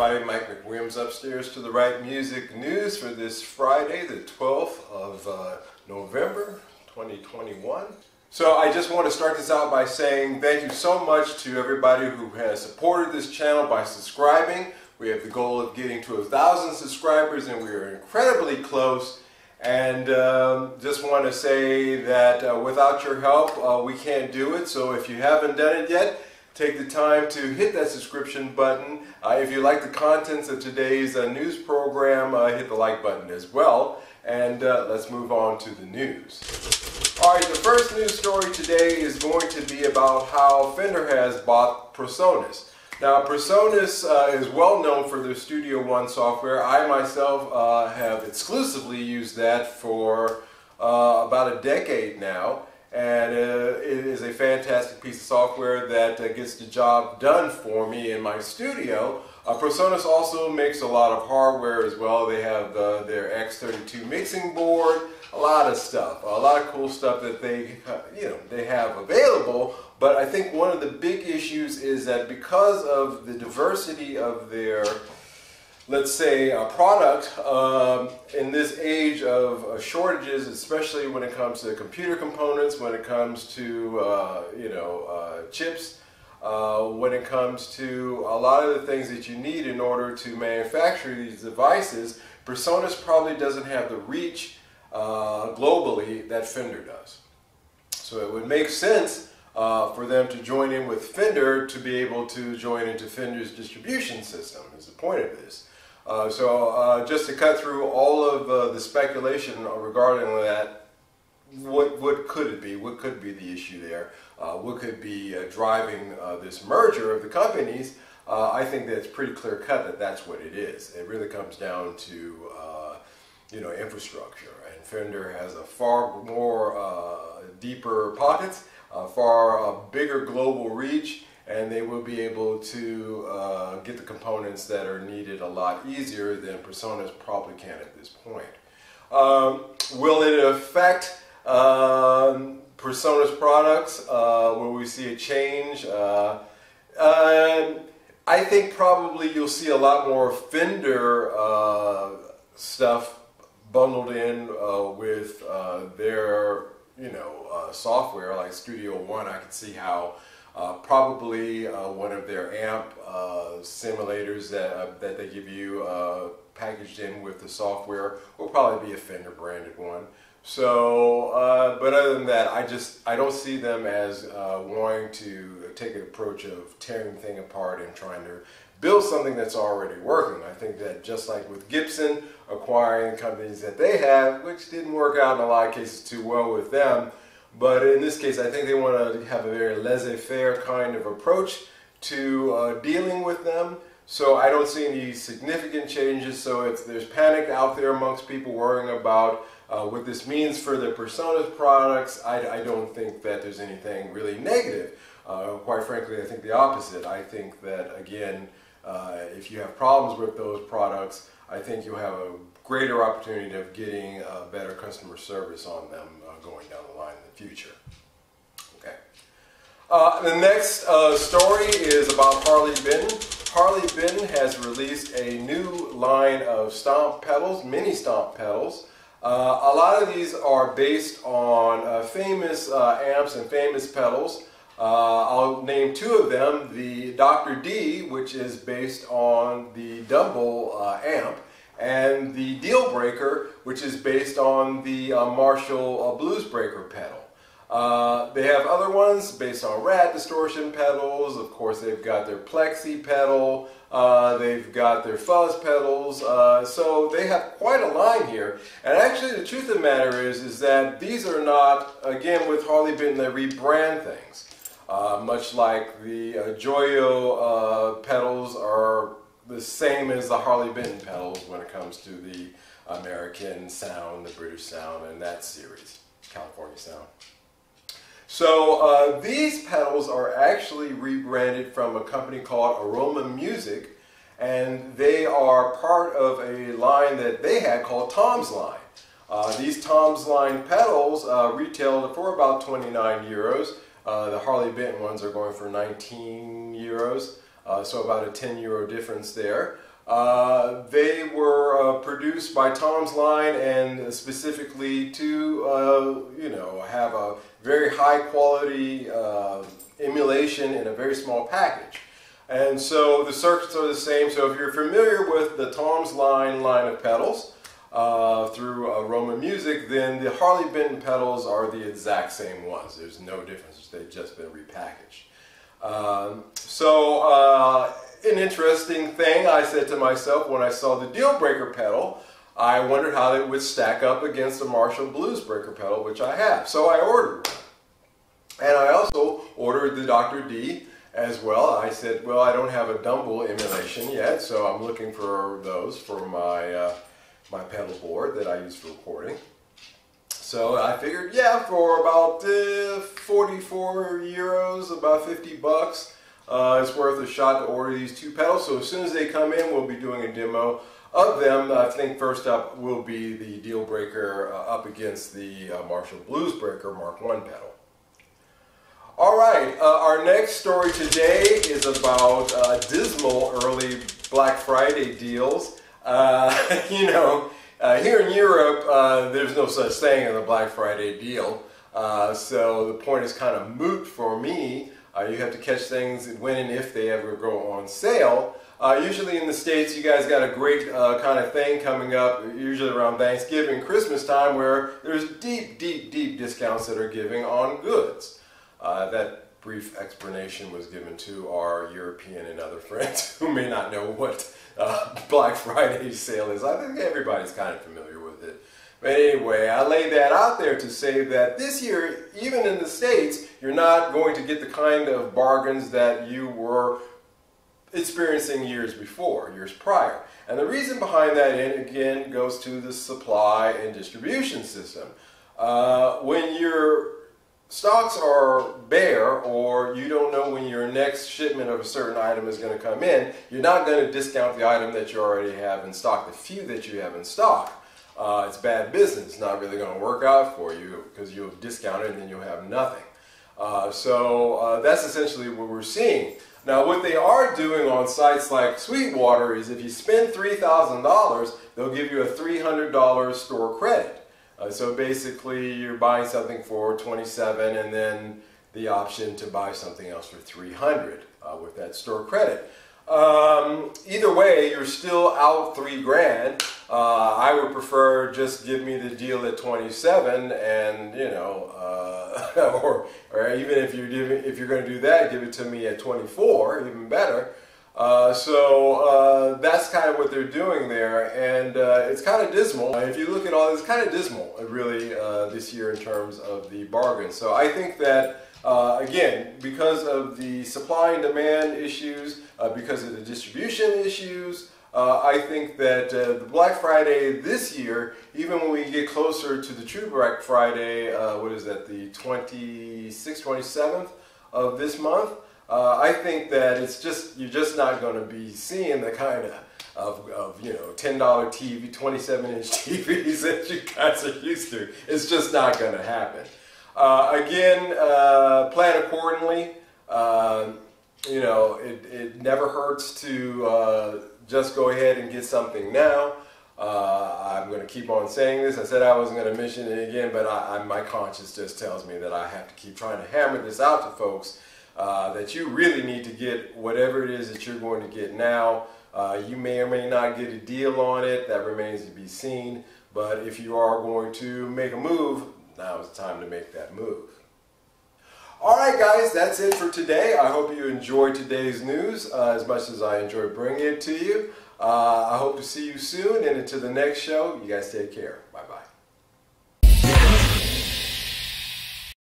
everybody. Mike McWilliams upstairs to the right music news for this Friday, the 12th of November 2021. So I just want to start this out by saying thank you so much to everybody who has supported this channel by subscribing. We have the goal of getting to 1,000 subscribers and we are incredibly close. And just want to say that without your help we can't do it. So if you haven't done it yet, take the time to hit that subscription button. If you like the contents of today's news program, hit the like button as well. And let's move on to the news. Alright, the first news story today is going to be about how Fender has bought Presonus. Now, Presonus is well known for their Studio One software. I myself have exclusively used that for about a decade now. And it is a fantastic piece of software that gets the job done for me in my studio. Presonus also makes a lot of hardware as well. They have their X32 mixing board, a lot of stuff, a lot of cool stuff that they have available. But I think one of the big issues is that because of the diversity of their, let's say, product in this age of shortages, especially when it comes to computer components, when it comes to chips, when it comes to a lot of the things that you need in order to manufacture these devices, Presonus probably doesn't have the reach globally that Fender does. So it would make sense for them to join in with Fender to be able to join into Fender's distribution system is the point of this. Just to cut through all of the speculation regarding that, what could it be? What could be the issue there? What could be driving this merger of the companies? I think that it's pretty clear cut that that's what it is. It really comes down to infrastructure, and Fender has a far more deeper pockets, a far bigger global reach, and they will be able to get the components that are needed a lot easier than Presonus probably can at this point. Will it affect Presonus products? Will we see a change? I think probably you'll see a lot more Fender stuff bundled in with their software like Studio One. I can see how probably one of their amp simulators that they give you packaged in with the software will probably be a Fender branded one. So, but other than that, I don't see them as wanting to take an approach of tearing the thing apart and trying to build something that's already working. I think that just like with Gibson acquiring companies that they have, which didn't work out in a lot of cases too well with them, but in this case I think they want to have a very laissez-faire kind of approach to dealing with them. So I don't see any significant changes. So if there's panic out there amongst people worrying about what this means for the Presonus products, I don't think that there's anything really negative. Quite frankly, I think the opposite. I think that, again, if you have problems with those products, I think you'll have a greater opportunity of getting better customer service on them going down the line in the future. Okay. The next story is about Harley Benton. Harley Benton has released a new line of stomp pedals, mini stomp pedals. A lot of these are based on famous amps and famous pedals. I'll name two of them, the Dr. D, which is based on the Dumble amp, and the Deal Breaker, which is based on the Marshall Blues Breaker pedal. They have other ones based on Rat distortion pedals. Of course, they've got their Plexi pedal, they've got their fuzz pedals, so they have quite a line here. And actually the truth of the matter is that these are not, again with Harley Benton, they rebrand things. Much like the Joyo pedals are the same as the Harley Benton pedals when it comes to the American sound, the British sound, and that series, California sound. So these pedals are actually rebranded from a company called Aroma Music, and they are part of a line that they had called Tom's Line. These Tom's Line pedals retailed for about 29 euros. The Harley Benton ones are going for 19 euros, so about a 10 euro difference there. They were produced by Tom's Line, and specifically to have a very high quality emulation in a very small package. And so the circuits are the same. So if you're familiar with the Tom's line of pedals through Roman Music, then the Harley Benton pedals are the exact same ones. There's no difference. They've just been repackaged. An interesting thing, I said to myself when I saw the Deal Breaker pedal, I wondered how it would stack up against the Marshall Blues Breaker pedal, which I have. So I ordered one. And I also ordered the Dr. D as well. I said, well, I don't have a Dumble emulation yet, so I'm looking for those for my, my pedal board that I use for recording. So I figured, yeah, for about 44 euros, about 50 bucks, it's worth a shot to order these two pedals. So as soon as they come in, we'll be doing a demo of them. I think first up will be the Deal Breaker up against the Marshall Blues Breaker Mark I pedal. All right, our next story today is about dismal early Black Friday deals. Here in Europe, there's no such thing as a Black Friday deal. So the point is kind of moot for me. You have to catch things when and if they ever go on sale. Usually in the States, you guys got a great kind of thing coming up, usually around Thanksgiving, Christmas time, where there's deep discounts that are giving on goods. That brief explanation was given to our European and other friends who may not know what Black Friday sale is. I think everybody's kind of familiar with it. But anyway, I laid that out there to say that this year, even in the States, you're not going to get the kind of bargains that you were experiencing years prior. And the reason behind that, again, goes to the supply and distribution system. When your stocks are bare, or you don't know when your next shipment of a certain item is going to come in, you're not going to discount the item that you already have in stock, the few that you have in stock. It's bad business. It's not really going to work out for you because you'll discount it and then you'll have nothing. That's essentially what we're seeing. Now, what they are doing on sites like Sweetwater is if you spend $3,000, they'll give you a $300 store credit. So basically, you're buying something for $27 and then the option to buy something else for $300 with that store credit. Either way, you're still out $3 grand. I would prefer just give me the deal at 27, and or even if you're going to do that, give it to me at 24, even better. That's kind of what they're doing there, and it's kind of dismal. If you look at all this, it's kind of dismal, really, this year in terms of the bargains. So I think that, again, because of the supply and demand issues, because of the distribution issues, I think that the Black Friday this year, even when we get closer to the true Black Friday, what is that, the 26th, 27th of this month, I think that you're just not going to be seeing the kind of $10 TV, 27-inch TVs that you guys are used to. It's just not going to happen. Again, plan accordingly. It never hurts to just go ahead and get something now. I'm going to keep on saying this. I said I wasn't going to mention it again, but my conscience just tells me that I have to keep trying to hammer this out to folks, that you really need to get whatever it is that you're going to get now. You may or may not get a deal on it. That remains to be seen. But if you are going to make a move, now is the time to make that move. Alright guys, that's it for today. I hope you enjoyed today's news as much as I enjoyed bringing it to you. I hope to see you soon, and until the next show, you guys take care. Bye-bye.